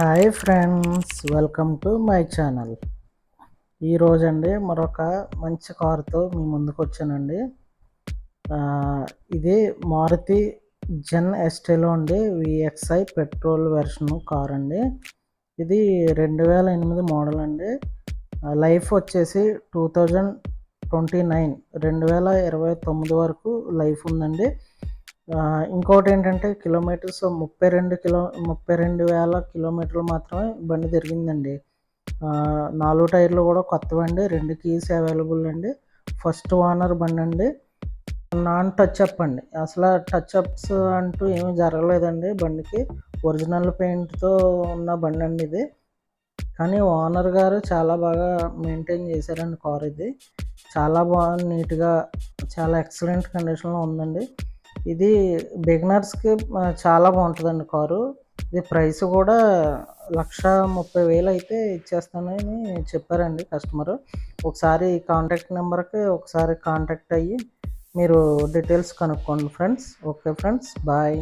Hi friends, welcome to my channel. ఈరోజండి మరొక మంచి కారుతో మీ ముందుకు వచ్చానండి. ఇది మారుతి జెన్ ఎస్టీలో అండి, విఎక్స్ఐ పెట్రోల్ వెర్షన్ కార్ అండి. ఇది 2008 మోడల్ అండి. లైఫ్ వచ్చేసి 2029 2029 వరకు లైఫ్ ఉందండి. ఇంకోటి ఏంటంటే కిలోమీటర్స్ 32,000 కిలోమీటర్లు మాత్రమే బండి తిరిగిందండి. 4 టైర్లు కూడా కొత్తవండి. 2 కీస్ అవైలబుల్ అండి. ఫస్ట్ ఓనర్ బండి అండి. నాన్ టచ్అప్ అండి. అసలు టచ్అప్స్ అంటూ ఏమీ జరగలేదండి బండికి. ఒరిజినల్ పెయింట్తో ఉన్న బండి అండి ఇది. కానీ ఓనర్ గారు చాలా బాగా మెయింటైన్ చేశారండి కార్. ఇది చాలా బాగా నీట్గా, చాలా ఎక్సలెంట్ కండిషన్లో ఉందండి. ఇది బిగినర్స్కి చాలా బాగుంటుందండి కారు. ఇది ప్రైస్ కూడా 1,30,000 అయితే ఇచ్చేస్తానని చెప్పారండి కస్టమరు. ఒకసారి కాంటాక్ట్ నెంబర్కి ఒకసారి కాంటాక్ట్ అయ్యి మీరు డీటెయిల్స్ కనుక్కోండి ఫ్రెండ్స్. Okay friends, bye.